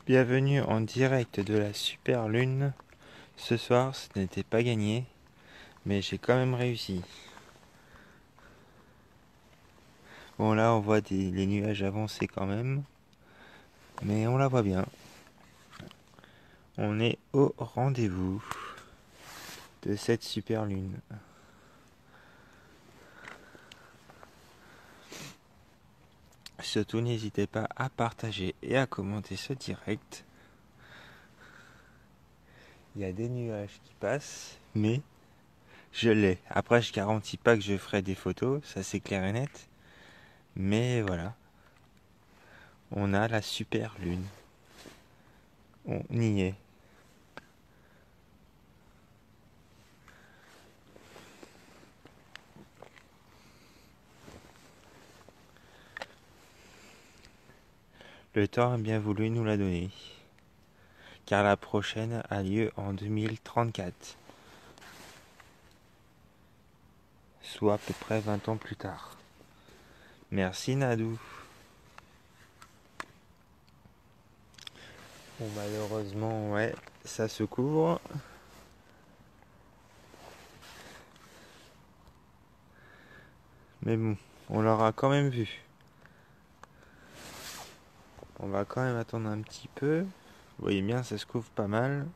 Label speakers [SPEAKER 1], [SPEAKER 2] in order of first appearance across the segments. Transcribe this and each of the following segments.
[SPEAKER 1] Bienvenue en direct de la super lune. Ce soir, ce n'était pas gagné, mais j'ai quand même réussi. Bon, là, on voit les nuages avancer quand même, mais on la voit bien. On est au rendez-vous de cette super lune. Surtout, n'hésitez pas à partager et à commenter ce direct. Il y a des nuages qui passent, mais je l'ai. Après, je garantis pas que je ferai des photos, ça c'est clair et net. Mais voilà, on a la super lune. On y est. Le temps a bien voulu nous la donner, car la prochaine a lieu en 2034, soit à peu près 20 ans plus tard. Merci Nadou. Bon, malheureusement, ouais, ça se couvre. Mais bon, on l'aura quand même vu. On va quand même attendre un petit peu. Vous voyez bien, ça se couvre pas mal.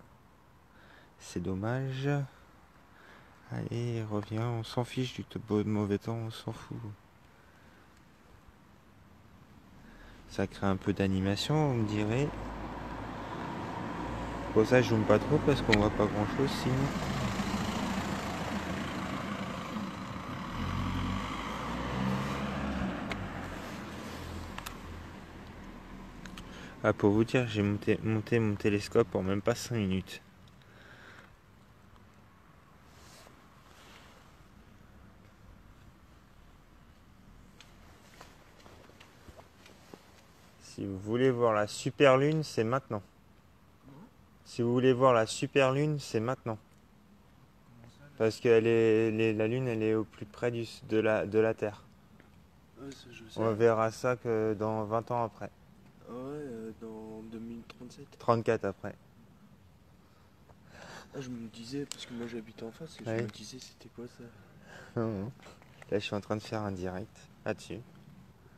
[SPEAKER 1] C'est dommage. Allez, reviens, on s'en fiche du beau de mauvais temps, on s'en fout. Ça crée un peu d'animation, vous me direz. Pour ça, je zoome pas trop parce qu'on voit pas grand chose sinon. Ah, pour vous dire, j'ai monté mon télescope en même pas 5 minutes. Si vous voulez voir la super lune, c'est maintenant. Si vous voulez voir la super lune, c'est maintenant. Parce que la lune, elle est au plus près de la Terre.
[SPEAKER 2] Ouais, ça, je sais.
[SPEAKER 1] On verra ça que dans 20 ans après.
[SPEAKER 2] Ah ouais, dans 2037.
[SPEAKER 1] 34 après.
[SPEAKER 2] Ah, je me disais, parce que moi j'habite en face, et je
[SPEAKER 1] Ouais.
[SPEAKER 2] me disais, c'était quoi ça?
[SPEAKER 1] Non. Là, je suis en train de faire un direct là-dessus.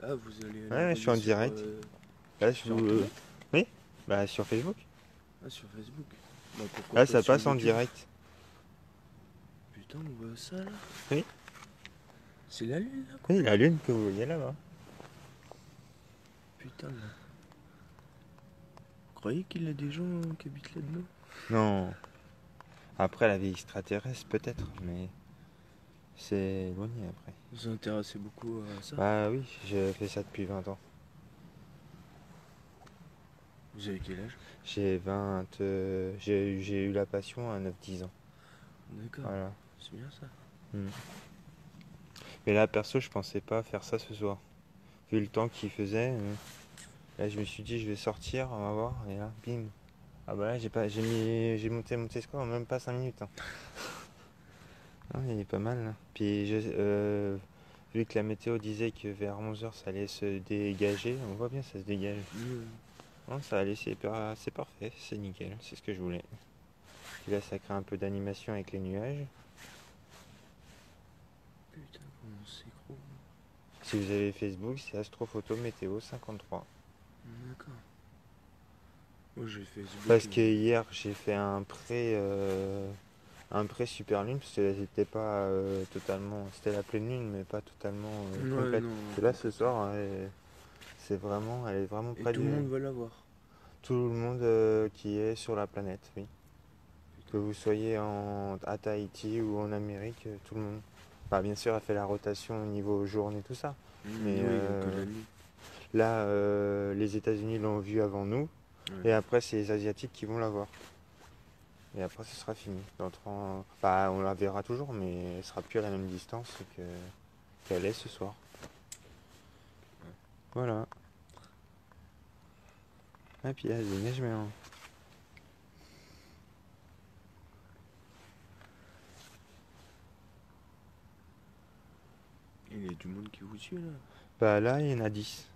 [SPEAKER 2] Ah, vous allez
[SPEAKER 1] Ouais, je suis
[SPEAKER 2] l'envoyer
[SPEAKER 1] en direct. Là, je
[SPEAKER 2] sur
[SPEAKER 1] vous.
[SPEAKER 2] Internet?
[SPEAKER 1] Oui. Bah, sur Facebook.
[SPEAKER 2] Ah, sur Facebook. Bah, pourquoi
[SPEAKER 1] Là,
[SPEAKER 2] pas
[SPEAKER 1] ça
[SPEAKER 2] sur
[SPEAKER 1] passe en
[SPEAKER 2] YouTube?
[SPEAKER 1] direct.
[SPEAKER 2] Putain, on voit ça là?
[SPEAKER 1] Oui.
[SPEAKER 2] C'est la lune là, quoi?
[SPEAKER 1] Oui, la lune que vous voyez là-bas.
[SPEAKER 2] Putain, là. Vous croyez qu'il y a des gens qui habitent là-dedans?
[SPEAKER 1] Non. Après, la vie extraterrestre, peut-être, mais c'est éloigné après.
[SPEAKER 2] Vous vous intéressez beaucoup à ça?
[SPEAKER 1] Bah oui, je fais ça depuis 20 ans.
[SPEAKER 2] Vous avez quel âge?
[SPEAKER 1] J'ai eu la passion à 9-10 ans.
[SPEAKER 2] D'accord,
[SPEAKER 1] Voilà.
[SPEAKER 2] c'est bien ça.
[SPEAKER 1] Mm. Mais là, perso, je pensais pas faire ça ce soir. Vu le temps qu'il faisait, là, je me suis dit, je vais sortir, on va voir. Et là, bim. Ah bah là, j'ai monté mon télescope en même pas 5 minutes. Hein. Ah, il est pas mal là. Puis, vu que la météo disait que vers 11 h ça allait se dégager, on voit bien ça se dégage. Non, ça allait, c'est parfait, c'est nickel, c'est ce que je voulais. Puis là, ça crée un peu d'animation avec les nuages.
[SPEAKER 2] Putain, comment c'est gros.
[SPEAKER 1] Si vous avez Facebook, c'est Astrophoto Météo 53.
[SPEAKER 2] D'accord. Moi j'ai Facebook.
[SPEAKER 1] Parce que hier, j'ai fait un pré super lune, parce que c'était pas totalement, c'était la pleine lune, mais pas totalement
[SPEAKER 2] Ouais,
[SPEAKER 1] complète.
[SPEAKER 2] non.
[SPEAKER 1] Et là, ce soir, elle est vraiment
[SPEAKER 2] Et
[SPEAKER 1] près
[SPEAKER 2] tout le monde va l'avoir.
[SPEAKER 1] tout le monde qui est sur la planète, oui. Que vous soyez à Tahiti ou en Amérique, tout le monde. Bah, bien sûr, elle fait la rotation au niveau journée, tout ça. Mais
[SPEAKER 2] Oui, il n'y a que la nuit.
[SPEAKER 1] là, les États-Unis l'ont vu avant nous,
[SPEAKER 2] Ouais.
[SPEAKER 1] et après, c'est les Asiatiques qui vont la voir. Et après, ce sera fini. Bah, on la verra toujours, mais elle sera plus à la même distance qu'elle est ce soir. Voilà. Ah, puis là, il y a des neiges, mais
[SPEAKER 2] Il y a du monde qui vous suit là.
[SPEAKER 1] bah là, il y en a 10.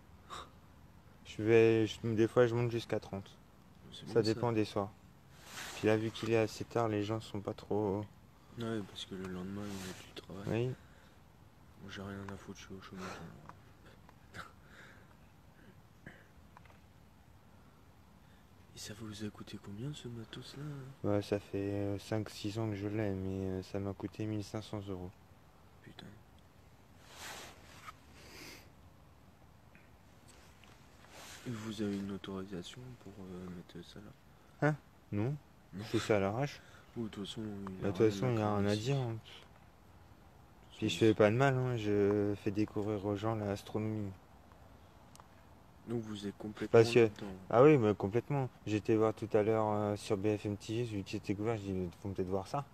[SPEAKER 1] Des fois, je monte jusqu'à 30.
[SPEAKER 2] C'est
[SPEAKER 1] Ça
[SPEAKER 2] bien ça.
[SPEAKER 1] dépend des soirs. Puis là, vu qu'il est assez tard, les gens sont pas trop.
[SPEAKER 2] Ouais, parce que le lendemain, il y a du travail.
[SPEAKER 1] Oui.
[SPEAKER 2] Moi, j'ai rien à foutre, je suis au chômage. Et ça vous a coûté combien ce matos là?
[SPEAKER 1] Bah, ça fait 5-6 ans que je l'ai, mais ça m'a coûté 1 500 euros.
[SPEAKER 2] Putain. Et vous avez une autorisation pour mettre ça là?
[SPEAKER 1] Hein? Non?
[SPEAKER 2] Non.
[SPEAKER 1] Je fais ça à l'arrache.
[SPEAKER 2] Ou de toute façon, il
[SPEAKER 1] Bah,
[SPEAKER 2] a
[SPEAKER 1] de toute
[SPEAKER 2] rien
[SPEAKER 1] façon, il n'y a
[SPEAKER 2] craint
[SPEAKER 1] rien à
[SPEAKER 2] ici.
[SPEAKER 1] dire, hein.
[SPEAKER 2] De toute
[SPEAKER 1] Puis
[SPEAKER 2] façon,
[SPEAKER 1] je fais pas de mal, hein. Je fais découvrir aux gens l'astronomie.
[SPEAKER 2] donc vous êtes complètement
[SPEAKER 1] Parce que,
[SPEAKER 2] là-dedans.
[SPEAKER 1] ah oui, mais complètement. J'étais voir tout à l'heure sur BFM TV, j'ai vu que c'était couvert, j'ai dit, faut peut-être voir ça.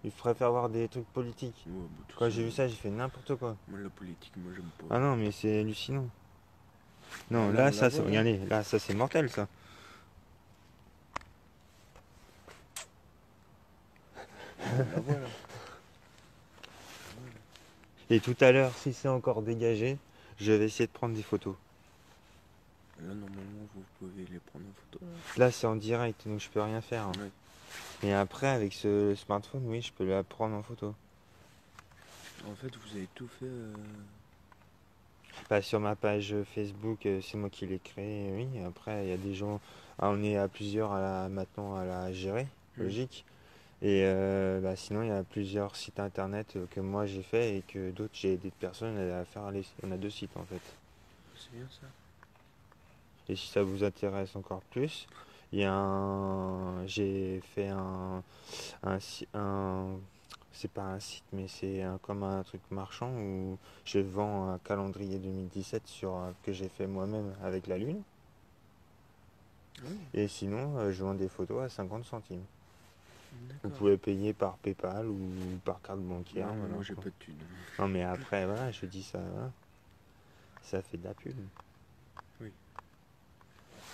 [SPEAKER 1] Je préfère voir des trucs politiques.
[SPEAKER 2] Ouais, bah, tout
[SPEAKER 1] Quand
[SPEAKER 2] ça,
[SPEAKER 1] j'ai vu ça, j'ai fait n'importe quoi.
[SPEAKER 2] moi, la politique, moi, j'aime pas.
[SPEAKER 1] Ah non, mais c'est hallucinant.
[SPEAKER 2] Bah,
[SPEAKER 1] Non,
[SPEAKER 2] là,
[SPEAKER 1] là,
[SPEAKER 2] on la
[SPEAKER 1] ça,
[SPEAKER 2] voit, là.
[SPEAKER 1] regardez, là, ça, c'est mortel, ça.
[SPEAKER 2] On la voit là.
[SPEAKER 1] Et tout à l'heure, si c'est encore dégagé, je vais essayer de prendre des photos.
[SPEAKER 2] Là, normalement, vous pouvez les prendre en photo. Là.
[SPEAKER 1] Là, c'est en direct, donc je peux rien faire, hein.
[SPEAKER 2] Ouais.
[SPEAKER 1] Mais après, avec ce smartphone, oui, je peux la prendre en photo.
[SPEAKER 2] En fait, vous avez tout fait.
[SPEAKER 1] Bah, sur ma page Facebook, c'est moi qui l'ai créé, oui. Après, il y a des gens, ah, on est à plusieurs maintenant à la gérer,
[SPEAKER 2] Hmm.
[SPEAKER 1] logique. Et bah, sinon, il y a plusieurs sites internet que moi j'ai fait et que d'autres, j'ai aidé de personnes à faire. On a 2 sites en fait.
[SPEAKER 2] C'est bien ça.
[SPEAKER 1] Et si ça vous intéresse encore plus, il y a j'ai fait c'est pas un site, mais c'est comme un truc marchand où je vends un calendrier 2017 que j'ai fait moi-même avec la Lune.
[SPEAKER 2] Oui,
[SPEAKER 1] Et sinon, je vends des photos à 50 centimes. Vous
[SPEAKER 2] d'accord.
[SPEAKER 1] pouvez payer par PayPal ou par carte bancaire.
[SPEAKER 2] Non, mais
[SPEAKER 1] Voilà,
[SPEAKER 2] moi, j'ai
[SPEAKER 1] quoi.
[SPEAKER 2] pas de thunes.
[SPEAKER 1] Non, mais après, voilà, je dis ça, voilà, ça fait de la pub.
[SPEAKER 2] Oui.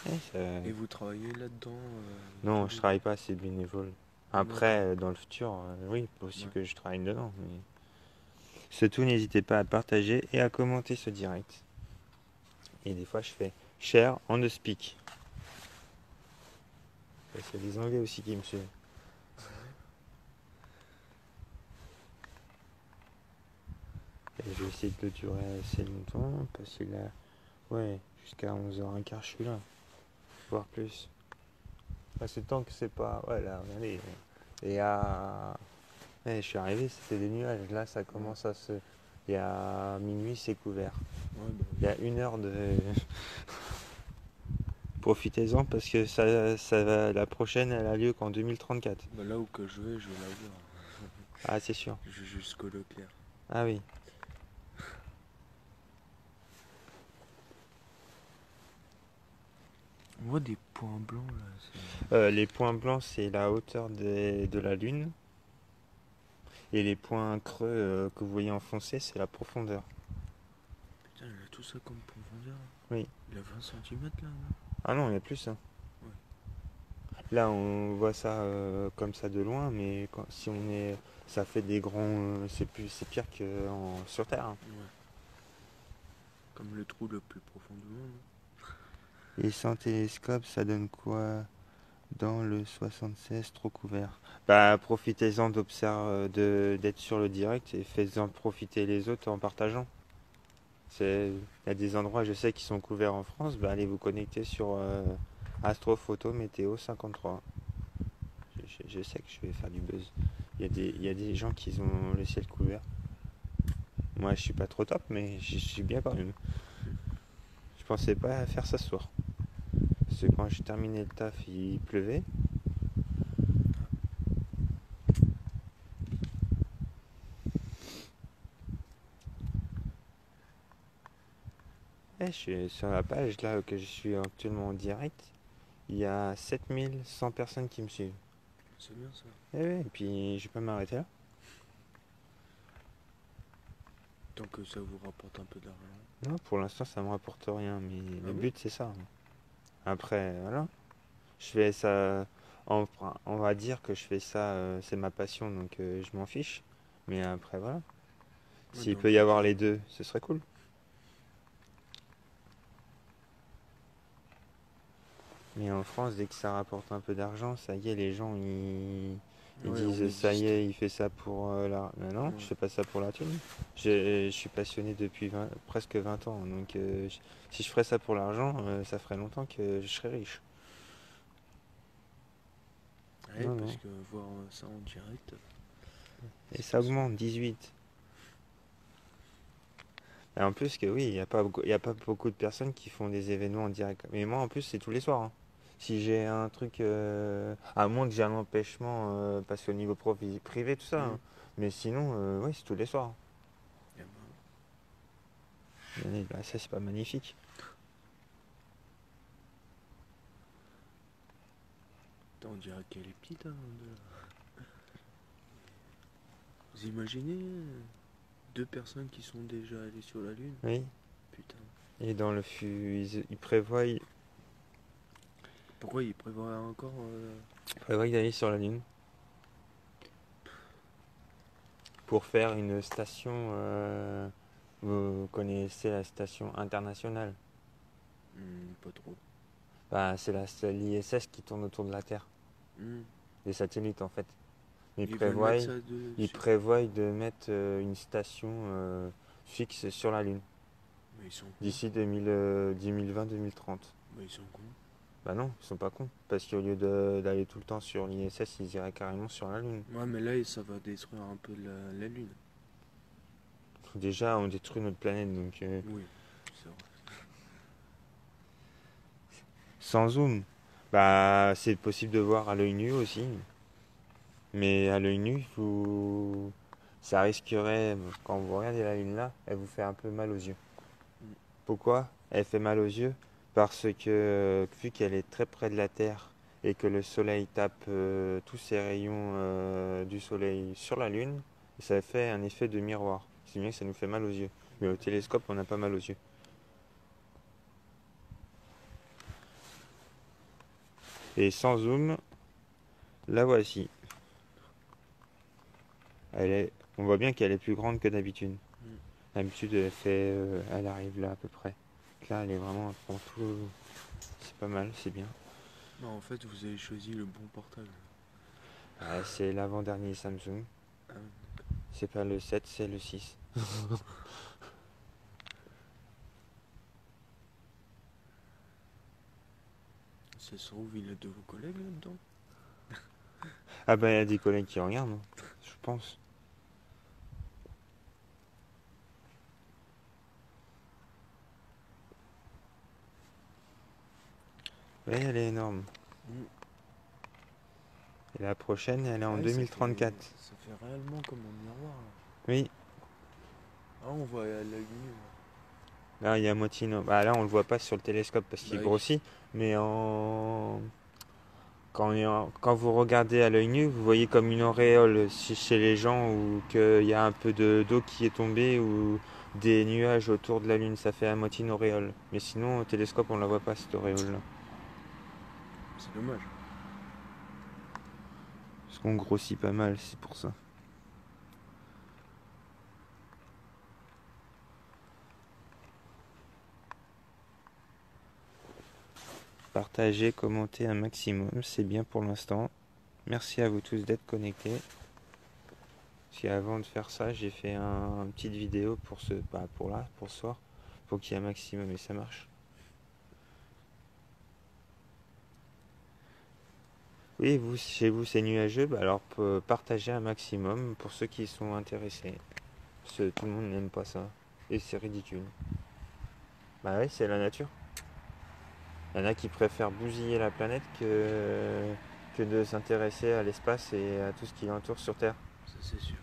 [SPEAKER 1] Ouais,
[SPEAKER 2] Et vous travaillez là-dedans
[SPEAKER 1] non,
[SPEAKER 2] tous
[SPEAKER 1] je
[SPEAKER 2] les
[SPEAKER 1] travaille
[SPEAKER 2] jours?
[SPEAKER 1] pas, c'est bénévole.
[SPEAKER 2] D'accord.
[SPEAKER 1] Après, dans le futur, oui, possible
[SPEAKER 2] Ouais.
[SPEAKER 1] que je travaille dedans. Mais... C'est tout, n'hésitez pas à partager et à commenter ce direct. Et des fois, je fais share on the speak. Parce qu'il y a des Anglais aussi qui me suivent. Et je vais essayer de le durer assez longtemps, parce que là, ouais, jusqu'à 11h15, je suis là, voire plus. Ah, c'est tant que c'est pas. Ouais, là, regardez. Et à. Ouais, je suis arrivé, c'était des nuages. Là, ça
[SPEAKER 2] Ouais.
[SPEAKER 1] commence à se. Et à minuit, c'est couvert.
[SPEAKER 2] Ouais, bah
[SPEAKER 1] Il y
[SPEAKER 2] oui.
[SPEAKER 1] a 1 heure de. Profitez-en parce que la prochaine, elle a lieu qu'en 2034.
[SPEAKER 2] Bah là où que je vais la voir.
[SPEAKER 1] Ah, c'est sûr.
[SPEAKER 2] Je vais jusqu'au Leclerc.
[SPEAKER 1] Ah oui.
[SPEAKER 2] On voit des points blancs là.
[SPEAKER 1] Les points blancs, c'est la hauteur de la Lune. Et les points creux que vous voyez enfoncés, c'est la profondeur.
[SPEAKER 2] Putain, il a tout ça comme profondeur.
[SPEAKER 1] Oui.
[SPEAKER 2] Il a 20 centimètres là, non?
[SPEAKER 1] Ah non, il y a plus, hein.
[SPEAKER 2] Ouais.
[SPEAKER 1] Là, on voit ça comme ça de loin, mais si on est, ça fait des grands, c'est pire que sur Terre, hein.
[SPEAKER 2] Ouais. Comme le trou le plus profond du monde.
[SPEAKER 1] Et sans télescope, ça donne quoi dans le 76 trop couvert? Bah, profitez-en d'être sur le direct et faites-en profiter les autres en partageant. Il y a des endroits, je sais, qui sont couverts en France. Bah, allez vous connecter sur Astrophoto Météo 53. Je sais que je vais faire du buzz. Il y a des gens qui ont le ciel couvert. Moi, je suis pas trop top, mais je suis bien quand même. Je pensais pas faire ça ce soir. Parce que quand j'ai terminé le taf, il pleuvait. Et je suis sur la page là que je suis actuellement en direct. Il y a 7100 personnes qui me suivent.
[SPEAKER 2] C'est bien ça.
[SPEAKER 1] Et puis je vais pas m'arrêter là.
[SPEAKER 2] Tant que ça vous rapporte un peu d'argent.
[SPEAKER 1] Non, pour l'instant ça me rapporte rien, mais
[SPEAKER 2] Ah
[SPEAKER 1] le
[SPEAKER 2] bon?
[SPEAKER 1] but c'est ça. Après, voilà. Je fais ça. On va dire que je fais ça, c'est ma passion, donc je m'en fiche. Mais après, voilà.
[SPEAKER 2] Ouais,
[SPEAKER 1] S'il
[SPEAKER 2] dans le
[SPEAKER 1] peut y avoir
[SPEAKER 2] futur.
[SPEAKER 1] les deux, ce serait cool. Mais en France, dès que ça rapporte un peu d'argent, ça y est, les gens ils
[SPEAKER 2] Ouais, on
[SPEAKER 1] disent ça y
[SPEAKER 2] existe.
[SPEAKER 1] est, il fait ça pour la. Mais non, je
[SPEAKER 2] Ouais.
[SPEAKER 1] fais pas ça pour la thune. Je suis passionné depuis presque 20 ans. Donc si je ferais ça pour l'argent, ça ferait longtemps que je serais riche.
[SPEAKER 2] Ouais,
[SPEAKER 1] Non,
[SPEAKER 2] parce
[SPEAKER 1] non.
[SPEAKER 2] que voir ça en direct,
[SPEAKER 1] Et
[SPEAKER 2] c'est
[SPEAKER 1] ça
[SPEAKER 2] pas ça.
[SPEAKER 1] augmente, 18. Et en plus que oui, il y a pas beaucoup de personnes qui font des événements en direct. Mais moi en plus c'est tous les soirs, hein. Si j'ai un truc, à moins que j'ai un empêchement parce qu'au niveau privé tout ça,
[SPEAKER 2] Hmm.
[SPEAKER 1] hein. Mais sinon, oui c'est tous les soirs.
[SPEAKER 2] Eh ben,
[SPEAKER 1] Mais bah, ça c'est pas magnifique.
[SPEAKER 2] putain, on dirait qu'elle est petite, hein, Vous imaginez deux personnes qui sont déjà allées sur la Lune?
[SPEAKER 1] Oui.
[SPEAKER 2] Putain.
[SPEAKER 1] Et dans ils prévoient,
[SPEAKER 2] Pourquoi ils prévoient encore
[SPEAKER 1] d'aller sur la Lune pour faire une station. Vous connaissez la station internationale?
[SPEAKER 2] pas trop.
[SPEAKER 1] Bah, c'est l'ISS qui tourne autour de la Terre.
[SPEAKER 2] Hmm.
[SPEAKER 1] Des satellites en fait. Ils
[SPEAKER 2] Ils veulent mettre
[SPEAKER 1] prévoient,
[SPEAKER 2] ça
[SPEAKER 1] ils
[SPEAKER 2] dessus.
[SPEAKER 1] prévoient de mettre une station fixe sur la Lune
[SPEAKER 2] Mais ils sont cons.
[SPEAKER 1] d'ici 2020-2030.
[SPEAKER 2] Mais ils sont cons.
[SPEAKER 1] Bah non, ils sont pas cons. Parce qu'au lieu d'aller tout le temps sur l'ISS, ils iraient carrément sur la Lune.
[SPEAKER 2] Ouais, mais là, ça va détruire un peu la Lune.
[SPEAKER 1] Déjà, on détruit notre planète, donc
[SPEAKER 2] Oui, c'est vrai.
[SPEAKER 1] sans zoom, bah c'est possible de voir à l'œil nu aussi. Mais à l'œil nu, ça risquerait, quand vous regardez la Lune là, elle vous fait un peu mal aux yeux.
[SPEAKER 2] Hmm.
[SPEAKER 1] Pourquoi elle fait mal aux yeux? Parce que vu qu'elle est très près de la Terre et que le Soleil tape tous ses rayons du Soleil sur la Lune, ça fait un effet de miroir. C'est bien que ça nous fait mal aux yeux. Mais au télescope, on n'a pas mal aux yeux. Et sans zoom, la voici. On voit bien qu'elle est plus grande que d'habitude.
[SPEAKER 2] Hmm.
[SPEAKER 1] D'habitude, elle arrive là à peu près. Là, elle est vraiment en tout. C'est pas mal, c'est bien.
[SPEAKER 2] Non, en fait, vous avez choisi le bon portable.
[SPEAKER 1] C'est l'avant-dernier Samsung.
[SPEAKER 2] Ah,
[SPEAKER 1] C'est pas le 7, c'est le 6.
[SPEAKER 2] ça se trouve, il y a de vos collègues là-dedans.
[SPEAKER 1] Ah bah il y a des collègues qui regardent, hein, je pense. Oui, elle est énorme.
[SPEAKER 2] Hmm.
[SPEAKER 1] Et la prochaine, elle est en
[SPEAKER 2] Ouais,
[SPEAKER 1] 2034.
[SPEAKER 2] ça fait réellement comme un miroir là.
[SPEAKER 1] Oui,
[SPEAKER 2] Ah, on voit à l'œil nu.
[SPEAKER 1] là il y a moitié. Bah là on le voit pas sur le télescope parce
[SPEAKER 2] Bah
[SPEAKER 1] qu'il
[SPEAKER 2] oui.
[SPEAKER 1] grossit, mais quand vous regardez à l'œil nu, vous voyez comme une auréole chez les gens ou qu'il y a un peu d'eau qui est tombée ou des nuages autour de la Lune, ça fait à moitié une auréole. Mais sinon au télescope on la voit pas cette auréole-là.
[SPEAKER 2] C'est dommage.
[SPEAKER 1] Parce qu'on grossit pas mal, c'est pour ça. Partagez, commentez un maximum, c'est bien pour l'instant. Merci à vous tous d'être connectés. Parce qu'avant de faire ça, j'ai fait une petite vidéo pour ce soir, pour qu'il y ait un maximum et ça marche. Oui, vous, chez vous c'est nuageux, bah alors partagez un maximum pour ceux qui sont intéressés. Parce que tout le monde n'aime pas ça. Et c'est ridicule. Bah oui, c'est la nature. Il y en a qui préfèrent bousiller la planète que de s'intéresser à l'espace et à tout ce qui l'entoure sur Terre.
[SPEAKER 2] Ça, c'est sûr.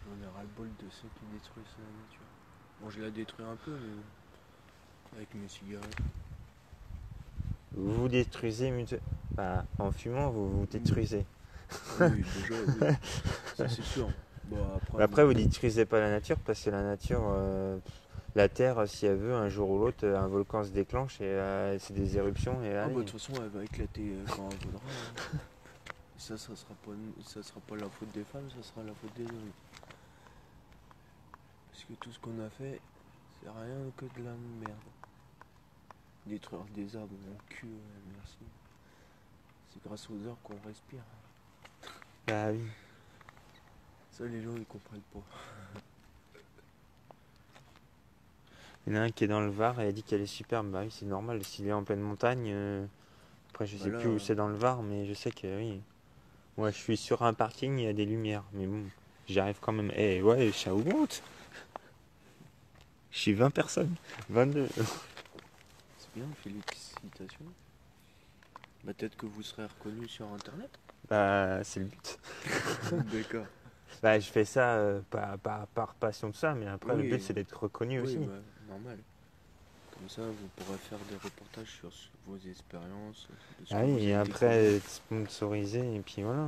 [SPEAKER 2] J'en ai ras-le-bol de ceux qui détruisent la nature. Bon, je la détruis un peu, mais avec mes cigarettes.
[SPEAKER 1] Vous vous détruisez Enfin, en fumant, vous vous détruisez.
[SPEAKER 2] Oui, déjà, oui. Ça, c'est sûr. Bon, après,
[SPEAKER 1] Après, vous
[SPEAKER 2] bon.
[SPEAKER 1] détruisez pas la nature parce que la nature, la Terre, si elle veut, un jour ou l'autre, un volcan se déclenche et c'est des éruptions et
[SPEAKER 2] Ah, bah, de
[SPEAKER 1] allez.
[SPEAKER 2] toute façon, elle va éclater quand elle voudra, hein. Ça sera pas la faute des femmes, ça sera la faute des hommes. Parce que tout ce qu'on a fait, c'est rien que de la merde. Détruire des arbres, mon cul, ouais, merci. C'est grâce aux arbres qu'on respire.
[SPEAKER 1] Bah oui.
[SPEAKER 2] Ça, les gens, ils comprennent pas.
[SPEAKER 1] Il y en a un qui est dans le Var et elle dit qu'elle est superbe. Bah oui, c'est normal. S'il est en pleine montagne, après je sais
[SPEAKER 2] Bah là,
[SPEAKER 1] plus où c'est dans le Var, mais je sais que oui. Moi je suis sur un parking, il y a des lumières. Mais bon, j'arrive quand même. Eh ouais, ça augmente. Je suis 20 personnes. 22.
[SPEAKER 2] c'est bien, félicitations. Bah, peut-être que vous serez reconnu sur internet.
[SPEAKER 1] Bah c'est le but.
[SPEAKER 2] D'accord.
[SPEAKER 1] Bah je fais ça par passion de ça, mais après le but
[SPEAKER 2] Oui,
[SPEAKER 1] c'est d'être reconnu
[SPEAKER 2] oui,
[SPEAKER 1] aussi.
[SPEAKER 2] bah, normal. Comme ça, vous pourrez faire des reportages sur vos expériences, de ce
[SPEAKER 1] Ah
[SPEAKER 2] que
[SPEAKER 1] oui,
[SPEAKER 2] vous
[SPEAKER 1] et
[SPEAKER 2] avez
[SPEAKER 1] après
[SPEAKER 2] découvert.
[SPEAKER 1] être sponsorisé, et puis voilà.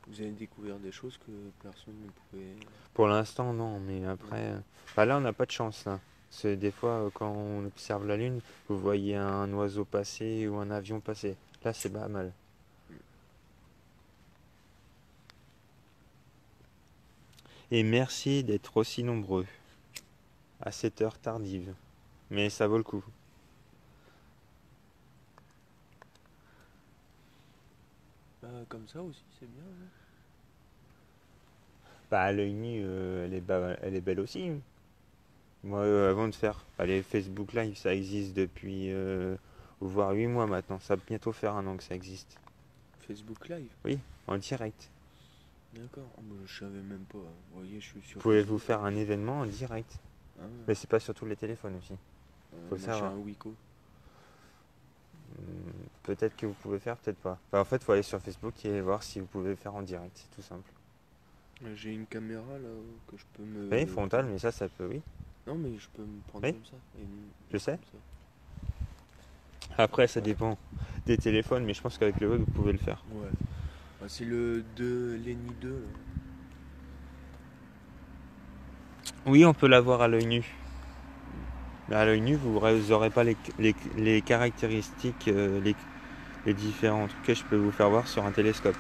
[SPEAKER 2] Vous avez découvert des choses que personne ne pouvait.
[SPEAKER 1] Pour l'instant, non, mais
[SPEAKER 2] Non.
[SPEAKER 1] après. Bah là, on n'a pas de chance, là. C'est des fois, quand on observe la Lune, vous voyez un oiseau passer ou un avion passer. Là, c'est pas mal. Et merci d'être aussi nombreux à cette heure tardive. Mais ça vaut le coup.
[SPEAKER 2] Bah, comme ça aussi, c'est bien. Hein.
[SPEAKER 1] Bah, à l'œil nu, elle est belle aussi. Moi, avant de faire les Facebook Live, ça existe depuis voire 8 mois maintenant. Ça va bientôt faire un an que ça existe.
[SPEAKER 2] Facebook Live.
[SPEAKER 1] Oui, en direct.
[SPEAKER 2] D'accord. Oh, bah, je savais même pas. Vous voyez, je suis sur
[SPEAKER 1] Pouvez-vous
[SPEAKER 2] Facebook.
[SPEAKER 1] faire un événement en direct?
[SPEAKER 2] Ah,
[SPEAKER 1] Mais c'est pas sur tous les téléphones aussi. Faut le
[SPEAKER 2] moi, j'ai
[SPEAKER 1] savoir.
[SPEAKER 2] un Wiko.
[SPEAKER 1] Peut-être que vous pouvez faire, peut-être pas. Enfin, en fait, il faut aller sur Facebook et voir si vous pouvez faire en direct, c'est tout simple.
[SPEAKER 2] J'ai une caméra là que je peux me.
[SPEAKER 1] Oui, frontal, mais ça peut, oui.
[SPEAKER 2] Non, mais je peux me prendre
[SPEAKER 1] Oui,
[SPEAKER 2] comme ça.
[SPEAKER 1] je sais.
[SPEAKER 2] Comme ça.
[SPEAKER 1] Après, ça dépend des téléphones, mais je pense qu'avec le web, vous pouvez le faire.
[SPEAKER 2] Ouais. Ah, c'est le 2, l'ENI 2 là.
[SPEAKER 1] Oui, on peut l'avoir à l'œil nu. Mais à l'œil nu, vous n'aurez pas les caractéristiques, les différents trucs que je peux vous faire voir sur un télescope.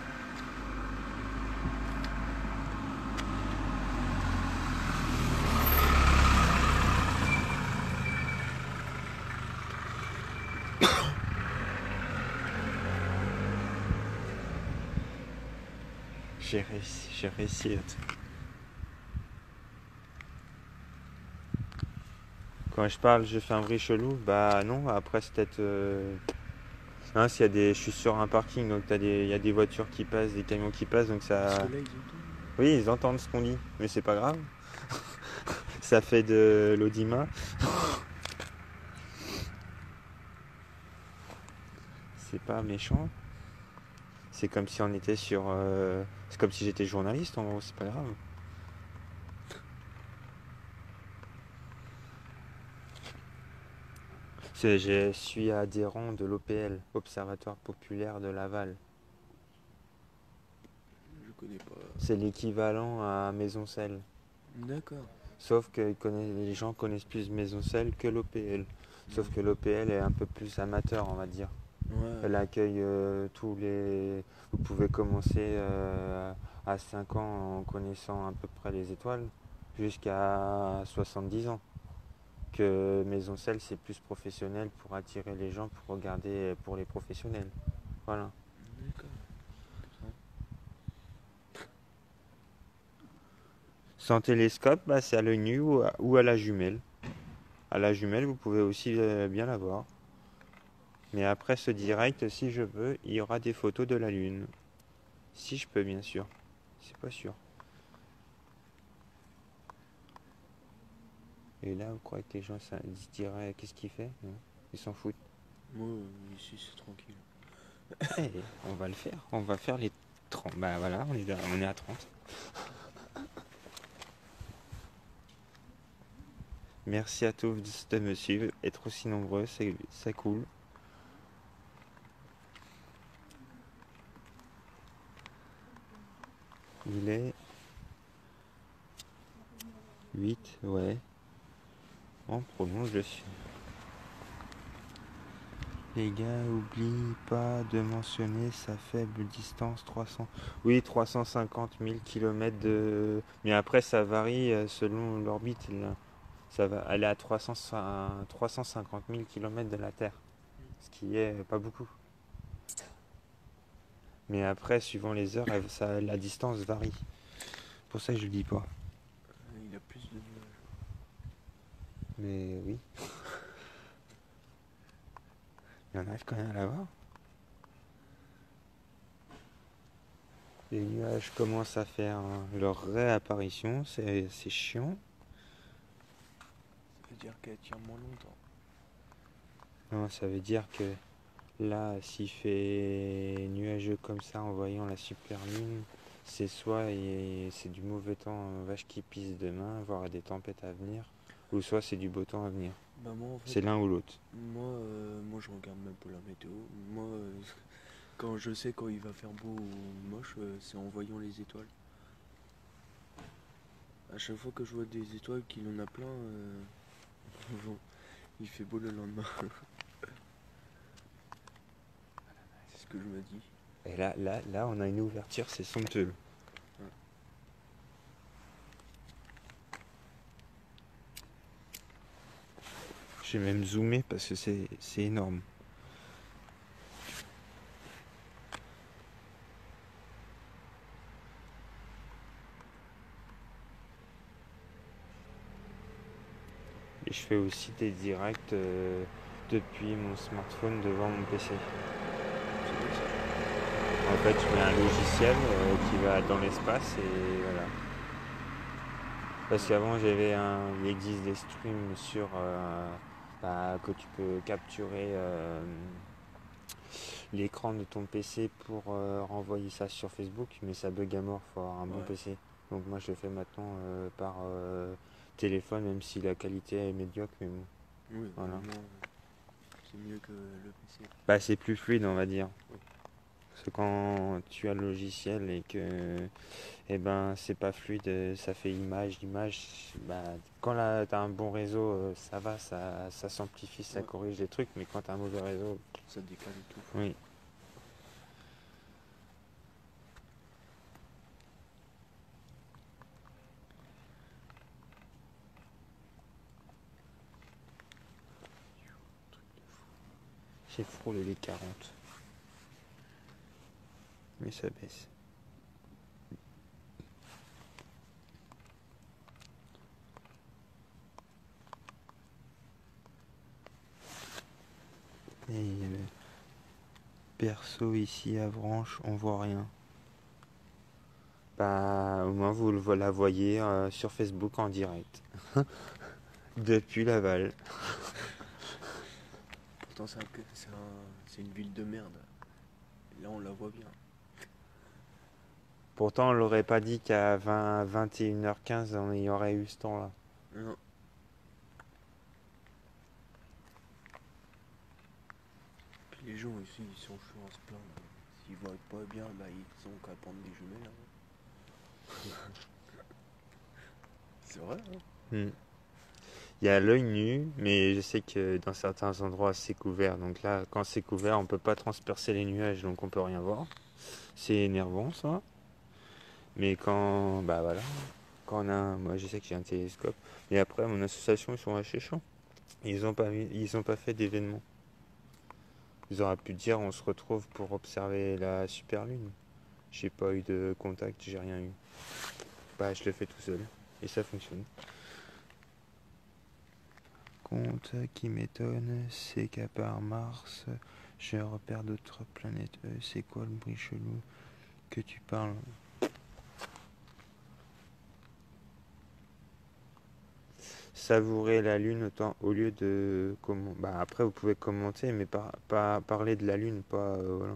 [SPEAKER 1] J'ai réussi. Quand je parle, je fais un bruit chelou. Bah non, après c'est peut-être. Hein, je suis sur un parking, donc il y a des voitures qui passent, des camions qui passent, donc
[SPEAKER 2] Parce
[SPEAKER 1] ça.
[SPEAKER 2] que là, ils entendent.
[SPEAKER 1] Oui, ils entendent ce qu'on dit, mais c'est pas grave. Ça fait de l'audimat. C'est pas méchant. C'est comme si on était sur. C'est comme si j'étais journaliste en gros, c'est pas grave. Je suis adhérent de l'OPL, Observatoire Populaire de Laval.
[SPEAKER 2] Je connais pas.
[SPEAKER 1] C'est l'équivalent à Maisoncelles.
[SPEAKER 2] D'accord.
[SPEAKER 1] Sauf que les gens connaissent plus Maisoncelles que l'OPL. Sauf que l'OPL est un peu plus amateur, on va dire.
[SPEAKER 2] Ouais.
[SPEAKER 1] Elle accueille tous les. Vous pouvez commencer à 5 ans en connaissant à peu près les étoiles, jusqu'à 70 ans. Que Maisoncelles, c'est plus professionnel pour attirer les gens, pour regarder pour les professionnels. Voilà.
[SPEAKER 2] D'accord.
[SPEAKER 1] Sans télescope, bah, c'est à l'œil nu ou à la jumelle. À la jumelle, vous pouvez aussi bien la voir. Mais après ce direct, si je veux, il y aura des photos de la Lune. Si je peux, bien sûr. C'est pas sûr. Et là, vous croyez que les gens ils se diraient qu'est-ce qu'il fait? Non, ils s'en foutent.
[SPEAKER 2] Moi, ici, c'est tranquille.
[SPEAKER 1] Eh, on va le faire. On va faire les 30. Bah voilà, on est à 30. Merci à tous de me suivre. Être aussi nombreux, c'est cool. Il est 8, ouais. On prolonge le suivre. Les gars, oublie pas de mentionner sa faible distance, 300. Oui, 350 000 km de. Mais après, ça varie selon l'orbite. Là. Ça va aller à 350 000 km de la Terre, ce qui est pas beaucoup. Mais après, suivant les heures, la distance varie. Pour ça que je le dis pas.
[SPEAKER 2] Il a plus de nuages.
[SPEAKER 1] Mais oui, il en arrive quand même à l'avoir. Les nuages commencent à faire leur réapparition, c'est chiant.
[SPEAKER 2] Ça veut dire qu'elle tient moins longtemps.
[SPEAKER 1] Non, ça veut dire que là, s'il fait nuageux comme ça en voyant la super lune, c'est soit c'est du mauvais temps, vache qui pisse demain, voire des tempêtes à venir, ou soit c'est du beau temps à venir.
[SPEAKER 2] Bah moi en fait,
[SPEAKER 1] C'est l'un ou l'autre.
[SPEAKER 2] moi je regarde même pas la météo. Moi quand je sais quand il va faire beau ou moche, c'est en voyant les étoiles. À chaque fois que je vois des étoiles qu'il en a plein, bon, il fait beau le lendemain. C'est ce que je me dis.
[SPEAKER 1] Et là, on a une ouverture, c'est somptueux.
[SPEAKER 2] Ouais.
[SPEAKER 1] J'ai même zoomé parce que c'est énorme. Et je fais aussi des directs depuis mon smartphone devant mon PC.
[SPEAKER 2] C'est bien ça.
[SPEAKER 1] En fait, je mets un logiciel qui va dans l'espace et voilà. Parce qu'avant, il existe des streams sur que tu peux capturer l'écran de ton PC pour renvoyer ça sur Facebook, mais ça bug à mort, faut avoir un bon
[SPEAKER 2] Ouais.
[SPEAKER 1] PC. Donc moi, je le fais maintenant par téléphone, même si la qualité est médiocre, mais bon,
[SPEAKER 2] Oui,
[SPEAKER 1] voilà.
[SPEAKER 2] vraiment, c'est mieux que le PC.
[SPEAKER 1] Bah, c'est plus fluide, on va dire.
[SPEAKER 2] Oui.
[SPEAKER 1] Parce que quand tu as le logiciel et que eh ben c'est pas fluide, ça fait image, bah, quand là t'as un bon réseau, ça va, ça s'amplifie, ça
[SPEAKER 2] Ouais.
[SPEAKER 1] corrige des trucs, mais quand t'as un mauvais réseau,
[SPEAKER 2] Ça décale et tout.
[SPEAKER 1] oui. J'ai frôlé les 40. Mais ça baisse. Et perso ici à Branche, on voit rien. Bah au moins vous la voyez sur Facebook en direct. Depuis Laval.
[SPEAKER 2] Pourtant c'est une ville de merde. Là on la voit bien.
[SPEAKER 1] Pourtant on l'aurait pas dit qu'à 21h15 on y aurait eu ce temps-là.
[SPEAKER 2] Non. Puis les gens ici ils sont chauds à se plaindre. S'ils voient pas bien, bah ils ont qu'à prendre des jumelles. C'est vrai, hein.
[SPEAKER 1] Hmm. Il y a l'œil nu, mais je sais que dans certains endroits c'est couvert. Donc là, quand c'est couvert, on peut pas transpercer les nuages, donc on peut rien voir. C'est énervant ça. Mais quand, bah voilà, moi je sais que j'ai un télescope. Mais après, mon association, ils sont assez chiants. Ils ont pas fait d'événement. Ils auraient pu dire, on se retrouve pour observer la super lune. J'ai pas eu de contact, j'ai rien eu. Bah, je le fais tout seul. Et ça fonctionne. Compte qui m'étonne, c'est qu'à part Mars, je repère d'autres planètes. C'est quoi le bruit chelou que tu parles? Savourer la lune au lieu de comment. Bah après vous pouvez commenter, mais pas parler de la lune, pas voilà.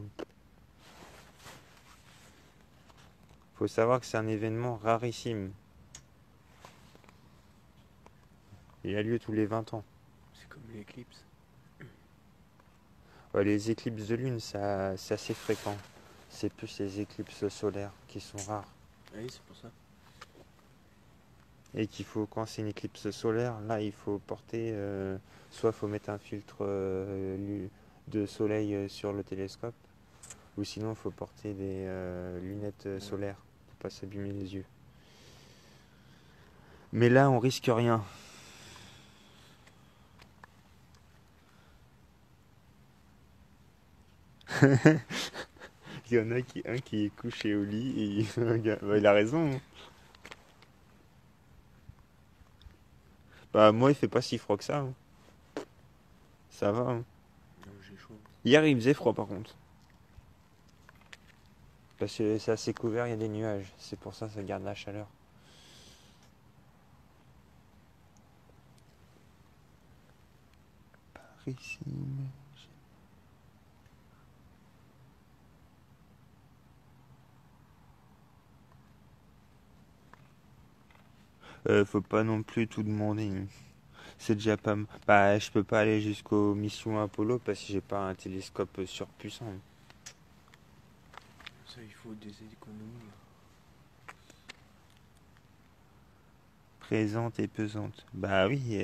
[SPEAKER 1] Faut savoir que c'est un événement rarissime. Il a lieu tous les 20 ans.
[SPEAKER 2] C'est comme l'éclipse.
[SPEAKER 1] Ouais, les éclipses de lune, c'est assez fréquent. C'est plus les éclipses solaires qui sont rares.
[SPEAKER 2] Ah oui, c'est pour ça.
[SPEAKER 1] Et quand c'est une éclipse solaire, là il faut porter, soit il faut mettre un filtre de soleil sur le télescope, ou sinon il faut porter des lunettes
[SPEAKER 2] Ouais.
[SPEAKER 1] solaires pour pas s'abîmer les yeux. Mais là on risque rien. Il y en a un qui est couché au lit et bah, il a raison, hein. Bah moi il fait pas si froid que ça, hein. Ça va, hein.
[SPEAKER 2] Non, j'ai chaud.
[SPEAKER 1] Hier il faisait froid par contre. Parce que c'est assez couvert, il y a des nuages. C'est pour ça que ça garde la chaleur. Ici. Faut pas non plus tout demander, hein. C'est déjà pas. Bah, je peux pas aller jusqu'aux missions Apollo parce que j'ai pas un télescope surpuissant.
[SPEAKER 2] Ça, il faut des économies.
[SPEAKER 1] Présente et pesante. Bah oui,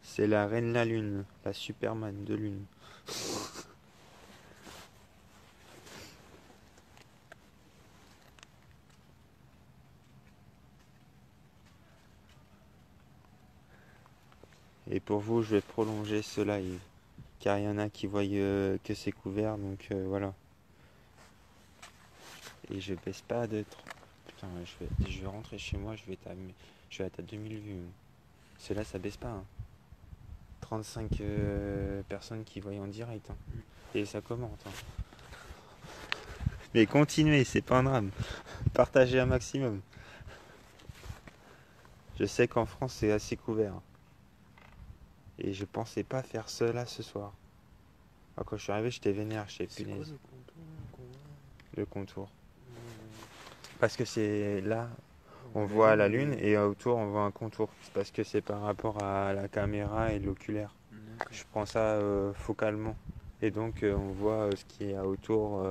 [SPEAKER 1] c'est la reine la lune, la Superman de lune. Et pour vous, je vais prolonger ce live. Car il y en a qui voient que c'est couvert, donc voilà. Et je baisse pas de trop. Putain, je vais rentrer chez moi, je vais être à 2000 vues. Cela, ça baisse pas, hein. 35 personnes qui voient en direct, hein. Et ça commente, hein. Mais continuez, c'est pas un drame. Partagez un maximum. Je sais qu'en France, c'est assez couvert. Et je pensais pas faire cela ce soir. Alors, quand je suis arrivé, j'étais vénère, j'étais
[SPEAKER 2] C'est quoi
[SPEAKER 1] punaise.
[SPEAKER 2] le contour qu'on voit
[SPEAKER 1] Le contour. Parce que c'est là, on
[SPEAKER 2] la
[SPEAKER 1] voit la
[SPEAKER 2] lune,
[SPEAKER 1] lune et autour, on voit un contour. C'est parce que c'est par rapport à la caméra et l'oculaire.
[SPEAKER 2] D'accord.
[SPEAKER 1] Je prends ça focalement. Et donc, on voit ce qui est autour,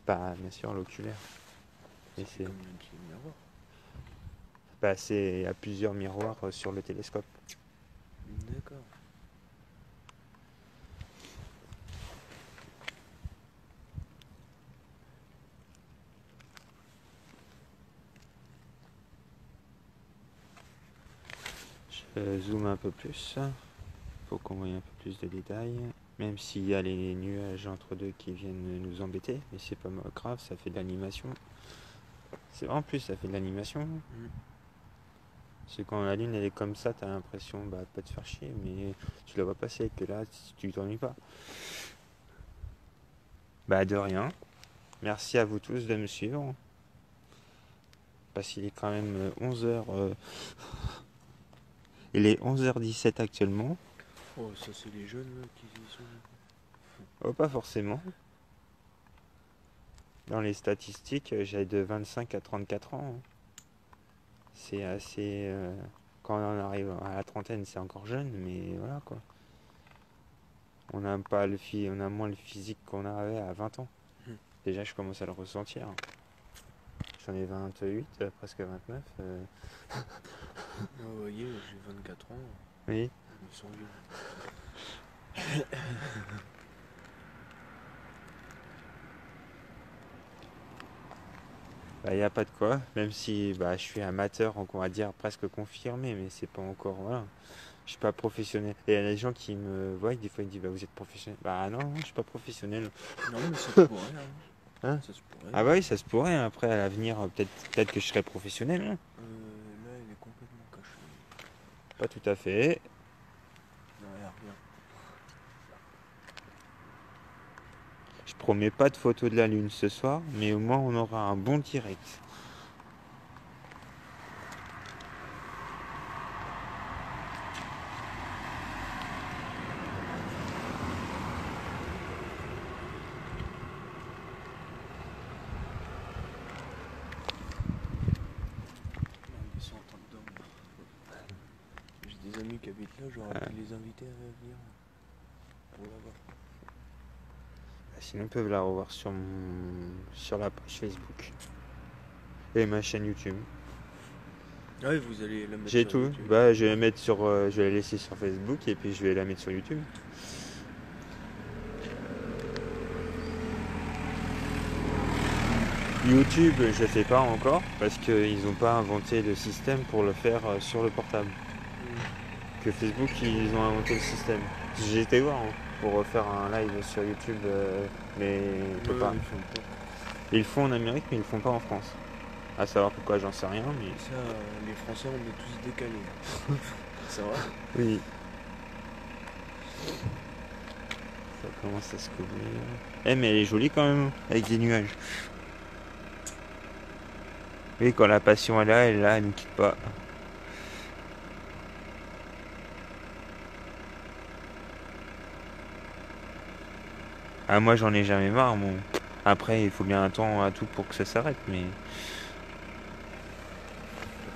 [SPEAKER 1] bah, bien sûr, l'oculaire. Et
[SPEAKER 2] C'est
[SPEAKER 1] c'est
[SPEAKER 2] comme un petit miroir.
[SPEAKER 1] bah, c'est à plusieurs miroirs sur le télescope.
[SPEAKER 2] D'accord.
[SPEAKER 1] Je zoome un peu plus pour qu'on voit un peu plus de détails. Même s'il y a les nuages entre deux qui viennent nous embêter, mais c'est pas grave, ça fait de l'animation. En plus, ça fait de l'animation. C'est quand la lune elle est comme ça, t'as l'impression bah, pas de faire chier, mais tu la vois passer, que là tu t'ennuies pas. Bah de rien. Merci à vous tous de me suivre. Parce qu'il est quand même 11h. Il est 11h17 actuellement.
[SPEAKER 2] Oh, ça, c'est les jeunes là, qui y sont.
[SPEAKER 1] Oh, pas forcément. Dans les statistiques, j'ai de 25 à 34 ans, hein. C'est assez. Quand on arrive à la trentaine, c'est encore jeune, mais voilà quoi. On a pas on a moins le physique qu'on avait à 20 ans. Déjà, je commence à le ressentir. J'en ai 28, presque 29.
[SPEAKER 2] Vous voyez, j'ai 24 ans.
[SPEAKER 1] Oui.
[SPEAKER 2] Je me sens vieux.
[SPEAKER 1] Bah, y a pas de quoi. Même si bah, je suis amateur, donc on va dire presque confirmé, mais c'est pas encore. Voilà. Je suis pas professionnel. Et il y a des gens qui me voient, des fois ils me disent bah, vous êtes professionnel. Bah non, je suis pas professionnel.
[SPEAKER 2] Non, mais ça se pourrait, hein.
[SPEAKER 1] Hein?
[SPEAKER 2] Ça se pourrait.
[SPEAKER 1] Ah bah oui, ça se pourrait, hein. Après à l'avenir, peut-être que je serai professionnel, hein.
[SPEAKER 2] Là, il est complètement caché.
[SPEAKER 1] Pas tout à fait.
[SPEAKER 2] Non, il n'y a rien.
[SPEAKER 1] Je promets pas de photos de la lune ce soir, mais au moins on aura un bon direct.
[SPEAKER 2] Non, ils sont en train de dormir. J'ai des amis qui habitent là, j'aurais pu les inviter à venir pour la voir.
[SPEAKER 1] Sinon ils peuvent la revoir sur la page Facebook. Et ma chaîne YouTube.
[SPEAKER 2] Ah oui, vous allez la mettre
[SPEAKER 1] J'ai
[SPEAKER 2] sur
[SPEAKER 1] tout.
[SPEAKER 2] YouTube.
[SPEAKER 1] Bah je vais la mettre je vais la laisser sur Facebook et puis je vais la mettre sur YouTube. YouTube, je ne sais pas encore parce qu'ils n'ont pas inventé le système pour le faire sur le portable. Que que Facebook, ils ont inventé le système. J'ai été voir hein, pour refaire un live sur YouTube, mais on peut pas.
[SPEAKER 2] Ils font pas.
[SPEAKER 1] Ils le font en Amérique, mais ils le font pas en France. À savoir pourquoi, j'en sais rien, mais...
[SPEAKER 2] Ça, les Français, on est tous décalés. Ça va.
[SPEAKER 1] Oui. Ça commence à se couvrir. Eh, mais elle est jolie quand même, avec des nuages. Oui, quand la passion elle est là, elle ne quitte pas. Ah, moi j'en ai jamais marre, bon. Après, il faut bien un temps à tout pour que ça s'arrête, mais...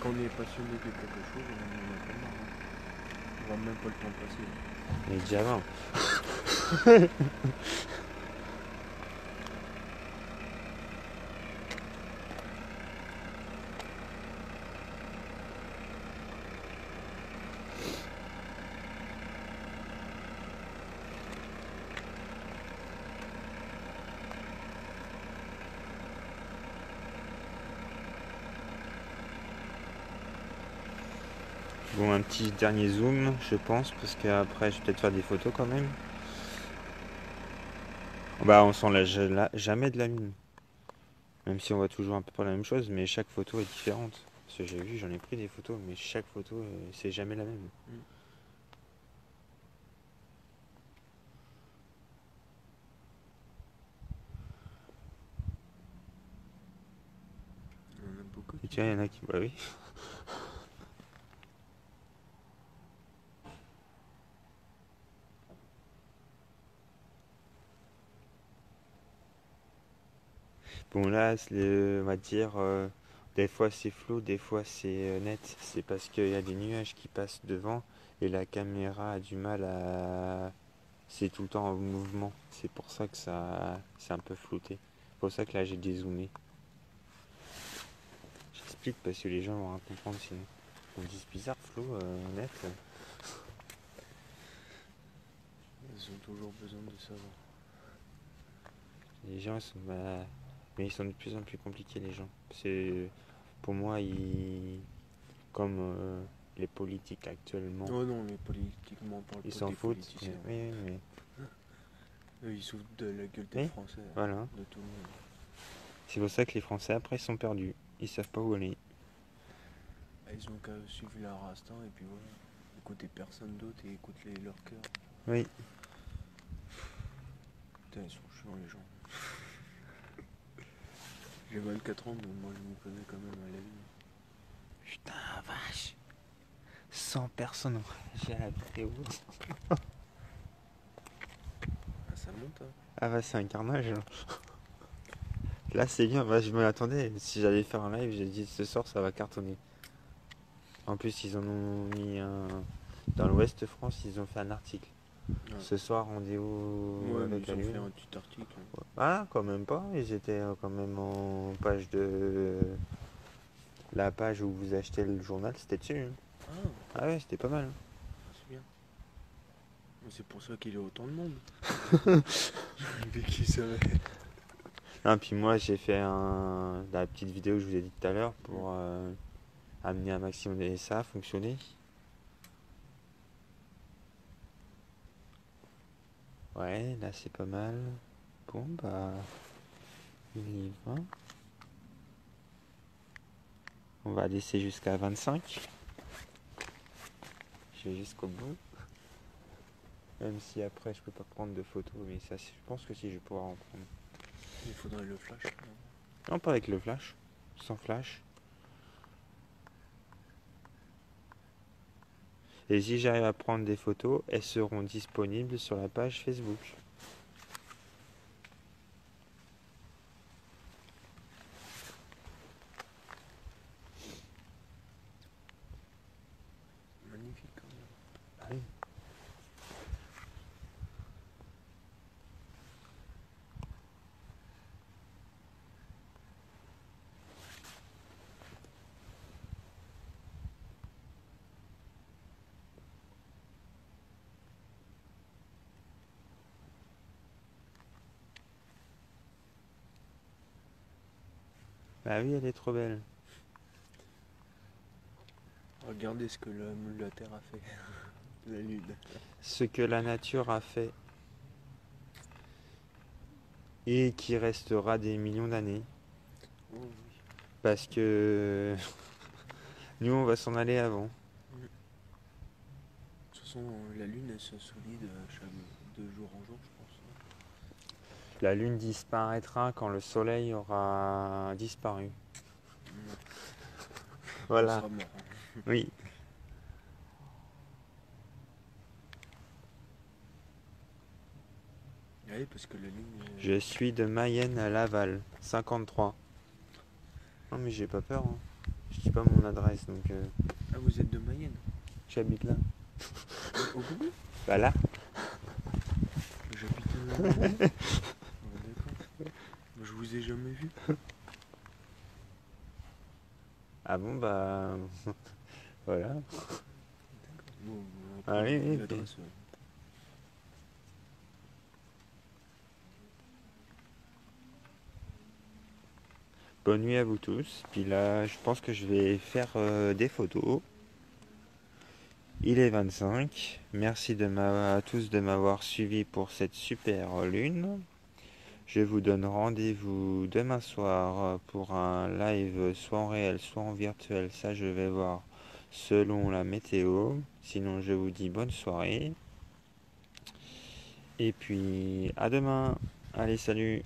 [SPEAKER 2] Quand on est passionné de quelque chose, on en a pas marre. On voit même pas le temps passer.
[SPEAKER 1] Il est déjà 20. Bon, un petit dernier zoom, je pense, parce qu'après, je vais peut-être faire des photos quand même. Bah, on s'en lâche jamais de la lune. Même si on voit toujours un peu pas la même chose, mais chaque photo est différente. Parce que j'ai vu, j'en ai pris des photos, mais chaque photo, c'est jamais la même.
[SPEAKER 2] On en a beaucoup.
[SPEAKER 1] Et tu vois, il y en a qui... Bah oui. Bon, là, on va dire, des fois c'est flou, des fois c'est net. C'est parce qu'il y a des nuages qui passent devant et la caméra a du mal à... C'est tout le temps en mouvement. C'est pour ça que ça, c'est un peu flouté. C'est pour ça que là, j'ai dézoomé. J'explique parce que les gens vont rien comprendre sinon. On dit c'est bizarre, flou, net.
[SPEAKER 2] Ils ont toujours besoin de savoir.
[SPEAKER 1] Les gens, ils sont... Bah, mais ils sont de plus en plus compliqués, les gens. C'est... Pour moi, ils... Comme les politiques actuellement.
[SPEAKER 2] Oh non, mais politiquement, on parle
[SPEAKER 1] Ils
[SPEAKER 2] pas
[SPEAKER 1] s'en
[SPEAKER 2] des
[SPEAKER 1] foutent.
[SPEAKER 2] politiciens.
[SPEAKER 1] Oui, mais...
[SPEAKER 2] Eux, ils souffrent de la gueule des
[SPEAKER 1] Oui,
[SPEAKER 2] Français.
[SPEAKER 1] voilà.
[SPEAKER 2] De tout le monde.
[SPEAKER 1] C'est pour ça que les Français, après, sont perdus. Ils savent pas où aller.
[SPEAKER 2] Ils ont qu'à suivre leur instinct et puis voilà. Écouter personne d'autre et écouter leur cœur.
[SPEAKER 1] Oui.
[SPEAKER 2] Putain, ils sont chiants les gens. J'ai 24 ans, mais moi je me connais quand même à la vie.
[SPEAKER 1] Putain, vache. 100 personnes ont réagi à la vidéo.
[SPEAKER 2] Ah, ça monte, hein.
[SPEAKER 1] Ah bah c'est un carnage. Là c'est bien, bah, je me l'attendais. Si j'allais faire un live, j'ai dit ce soir ça va cartonner. En plus ils en ont mis un... Dans l'Ouest France, ils ont fait un article.
[SPEAKER 2] Ouais.
[SPEAKER 1] Ce soir rendez-vous
[SPEAKER 2] Ouais, mais
[SPEAKER 1] avec
[SPEAKER 2] ils
[SPEAKER 1] la
[SPEAKER 2] ont fait
[SPEAKER 1] lune.
[SPEAKER 2] un petit article.
[SPEAKER 1] Ah quand même pas, ils étaient quand même en page de... La page où vous achetez le journal, c'était dessus. Hein.
[SPEAKER 2] Ah,
[SPEAKER 1] Ah ouais, c'était pas mal. Hein.
[SPEAKER 2] c'est bien. C'est pour ça qu'il y a autant de monde. Mais qui savait?
[SPEAKER 1] Ah, puis moi j'ai fait la petite vidéo que je vous ai dit tout à l'heure pour amener un maximum et ça a fonctionné. Ouais, là c'est pas mal. Bon bah il y va. On va laisser jusqu'à 25. Je vais jusqu'au bout. Même si après je peux pas prendre de photos, mais ça je pense que si je vais pouvoir en prendre.
[SPEAKER 2] Il faudrait le flash.
[SPEAKER 1] Non, pas avec le flash. Sans flash. Et si j'arrive à prendre des photos, elles seront disponibles sur la page Facebook.
[SPEAKER 2] Magnifique quand même.
[SPEAKER 1] Ah oui. Bah oui, elle est trop belle.
[SPEAKER 2] Regardez ce que la Terre a fait. La lune.
[SPEAKER 1] Ce que la nature a fait et qui restera des millions d'années.
[SPEAKER 2] Oh oui.
[SPEAKER 1] Parce que nous, on va s'en aller avant.
[SPEAKER 2] De toute façon, la lune, elle se solide de jour en jour, je pense.
[SPEAKER 1] La lune disparaîtra quand le soleil aura disparu.
[SPEAKER 2] Ouais. On
[SPEAKER 1] Voilà.
[SPEAKER 2] sera mort.
[SPEAKER 1] Oui.
[SPEAKER 2] Oui, parce que la lune.
[SPEAKER 1] Je suis de Mayenne à Laval, 53. Non mais j'ai pas peur, hein. Je dis pas mon adresse donc
[SPEAKER 2] Ah, vous êtes de Mayenne?
[SPEAKER 1] j'habite là.
[SPEAKER 2] Au Gourbet?
[SPEAKER 1] Bah là.
[SPEAKER 2] J'habite au Gourbet. Ouais, d'accord. Je vous ai jamais vu.
[SPEAKER 1] Ah bon bah voilà.
[SPEAKER 2] Bon,
[SPEAKER 1] Ah oui, oui,
[SPEAKER 2] l'adresse.
[SPEAKER 1] bonne nuit à vous tous. Puis là, je pense que je vais faire des photos. Il est 25. Merci à tous de m'avoir suivi pour cette super lune. Je vous donne rendez-vous demain soir pour un live soit en réel, soit en virtuel. Ça, je vais voir selon la météo. Sinon, je vous dis bonne soirée. Et puis, à demain. Allez, salut.